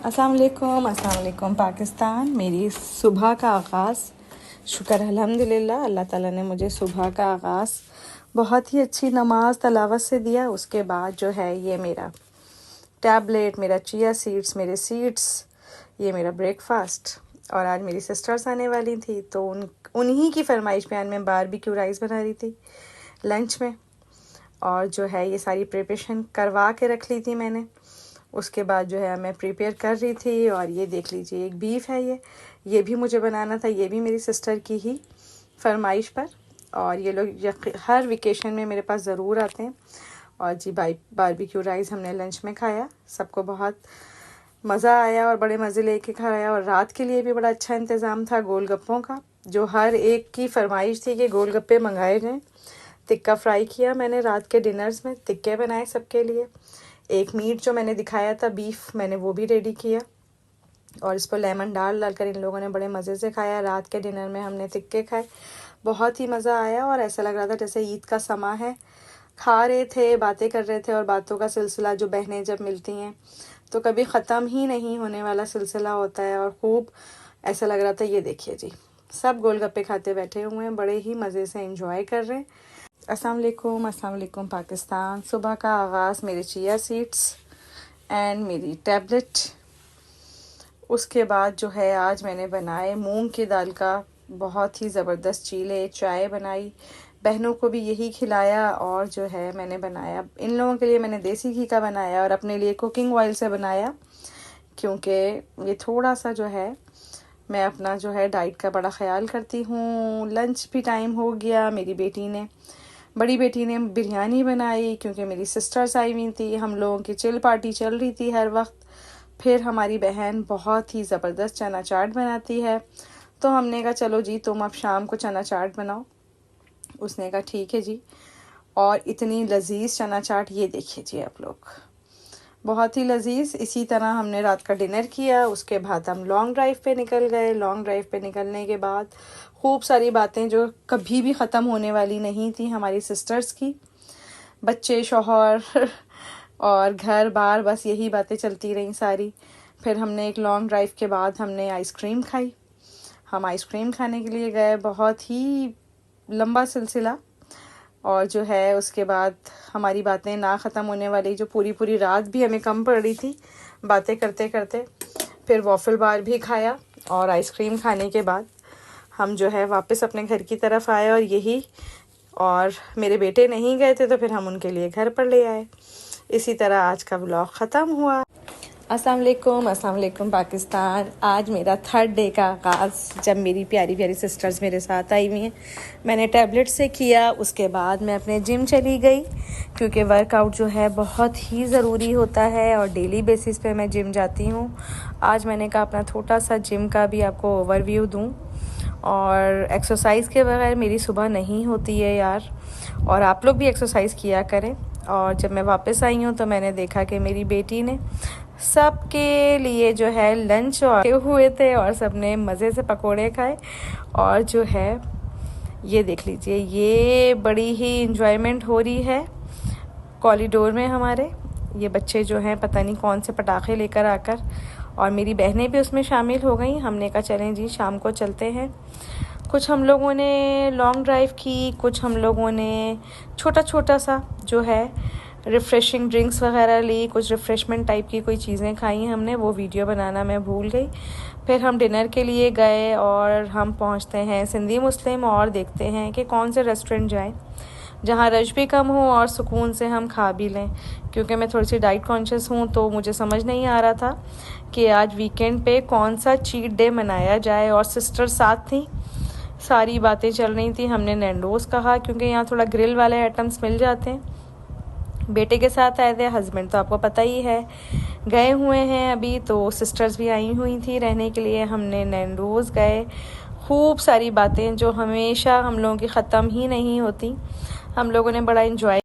अस्सलाम वालेकुम पाकिस्तान। मेरी सुबह का आगाज़ शुक्र अल्हम्दुलिल्लाह, अल्लाह ताला ने मुझे सुबह का आगाज़ बहुत ही अच्छी नमाज तलावत से दिया। उसके बाद जो है ये मेरा टैबलेट, मेरा चिया सीड्स, मेरे सीड्स, ये मेरा ब्रेकफास्ट। और आज मेरी सिस्टर्स आने वाली थी तो उन्हीं की फरमाइश पे आज मैं बारबेक्यू राइस बना रही थी लंच में। और जो है ये सारी प्रिपरेशन करवा के रख ली थी मैंने। उसके बाद जो है मैं प्रिपेयर कर रही थी। और ये देख लीजिए, एक बीफ है, ये भी मुझे बनाना था, ये भी मेरी सिस्टर की ही फरमाइश पर। और ये लोग हर वेकेशन में मेरे पास ज़रूर आते हैं। और जी बारबेक्यू राइस हमने लंच में खाया, सबको बहुत मज़ा आया और बड़े मज़े लेके खाया। और रात के लिए भी बड़ा अच्छा इंतज़ाम था गोलगप्पों का, जो हर एक की फरमाइश थी कि गोलगप्पे मंगाए जाएँ। टिक्का फ्राई किया मैंने रात के डिनर्स में, टिक्के बनाए सबके लिए। एक मीट जो मैंने दिखाया था बीफ, मैंने वो भी रेडी किया और इस पर लेमन डालकर इन लोगों ने बड़े मज़े से खाया। रात के डिनर में हमने टिक्के खाए, बहुत ही मज़ा आया और ऐसा लग रहा था जैसे ईद का समा है। खा रहे थे, बातें कर रहे थे और बातों का सिलसिला जो बहनें जब मिलती हैं तो कभी ख़त्म ही नहीं होने वाला सिलसिला होता है। और खूब ऐसा लग रहा था, ये देखिए जी, सब गोलगप्पे खाते बैठे हुए हैं, बड़े ही मज़े से एंजॉय कर रहे हैं। अस्सलाम वालेकुम पाकिस्तान। सुबह का आगाज़ मेरे चिया सीड्स एंड मेरी टैबलेट। उसके बाद जो है आज मैंने बनाए मूंग की दाल का बहुत ही ज़बरदस्त चीले, चाय बनाई, बहनों को भी यही खिलाया। और जो है मैंने बनाया इन लोगों के लिए, मैंने देसी घी का बनाया और अपने लिए कुकिंग ऑयल से बनाया, क्योंकि ये थोड़ा सा जो है मैं अपना जो है डाइट का बड़ा ख्याल करती हूँ। लंच भी टाइम हो गया। बड़ी बेटी ने बिरयानी बनाई क्योंकि मेरी सिस्टर्स आई हुई थी, हम लोगों की चिल पार्टी चल रही थी हर वक्त। फिर हमारी बहन बहुत ही ज़बरदस्त चना चाट बनाती है, तो हमने कहा चलो जी तुम अब शाम को चना चाट बनाओ। उसने कहा ठीक है जी। और इतनी लजीज चना चाट, ये देखिए जी आप लोग, बहुत ही लजीज। इसी तरह हमने रात का डिनर किया। उसके बाद हम लॉन्ग ड्राइव पे निकल गए। लॉन्ग ड्राइव पे निकलने के बाद खूब सारी बातें जो कभी भी ख़त्म होने वाली नहीं थी हमारी सिस्टर्स की, बच्चे, शौहर और घर बार, बस यही बातें चलती रहीं सारी। फिर हमने एक लॉन्ग ड्राइव के बाद हमने आइसक्रीम खाई। हम आइसक्रीम खाने के लिए गए, बहुत ही लंबा सिलसिला। और जो है उसके बाद हमारी बातें ना ख़त्म होने वाली, जो पूरी रात भी हमें कम पड़ रही थी बातें करते करते। फिर वॉफल बार भी खाया और आइसक्रीम खाने के बाद हम जो है वापस अपने घर की तरफ आए। और मेरे बेटे नहीं गए थे तो फिर हम उनके लिए घर पर ले आए। इसी तरह आज का व्लॉग ख़त्म हुआ। अस्सलाम वालेकुम पाकिस्तान। आज मेरा थर्ड डे का आगाज़ जब मेरी प्यारी प्यारी सिस्टर्स मेरे साथ आई हुई हैं, मैंने टैबलेट से किया। उसके बाद मैं अपने जिम चली गई क्योंकि वर्कआउट जो है बहुत ही ज़रूरी होता है और डेली बेसिस पे मैं जिम जाती हूँ। आज मैंने कहा अपना छोटा सा जिम का भी आपको ओवरव्यू दूँ। और एक्सरसाइज़ के बगैर मेरी सुबह नहीं होती है यार, और आप लोग भी एक्सरसाइज़ किया करें। और जब मैं वापस आई हूँ तो मैंने देखा कि मेरी बेटी ने सबके लिए जो है लंच और हुए थे और सबने मज़े से पकोड़े खाए। और जो है ये देख लीजिए, ये बड़ी ही इंजॉयमेंट हो रही है कॉरिडोर में हमारे। ये बच्चे जो हैं पता नहीं कौन से पटाखे लेकर आकर, और मेरी बहनें भी उसमें शामिल हो गई। हमने कहा चलें जी शाम को चलते हैं। कुछ हम लोगों ने लॉन्ग ड्राइव की, कुछ हम लोगों ने छोटा सा जो है रिफ़्रेशिंग ड्रिंक्स वगैरह ली, कुछ रिफ़्रेशमेंट टाइप की कोई चीज़ें खाई हमने, वो वीडियो बनाना मैं भूल गई। फिर हम डिनर के लिए गए और हम पहुंचते हैं सिंधी मुस्लिम और देखते हैं कि कौन से रेस्टोरेंट जाएं जहां रश भी कम हो और सुकून से हम खा भी लें, क्योंकि मैं थोड़ी सी डाइट कॉन्शियस हूँ तो मुझे समझ नहीं आ रहा था कि आज वीकेंड पे कौन सा चीट डे मनाया जाए। और सिस्टर साथ थी, सारी बातें चल रही थी। हमने नैंडोज़ कहा क्योंकि यहाँ थोड़ा ग्रिल वाले आइटम्स मिल जाते हैं। बेटे के साथ आए थे, हस्बैंड तो आपको पता ही है गए हुए हैं अभी, तो सिस्टर्स भी आई हुई थी रहने के लिए। हमने नैंडोज़ गए, खूब सारी बातें जो हमेशा हम लोगों की ख़त्म ही नहीं होती। हम लोगों ने बड़ा इंजॉय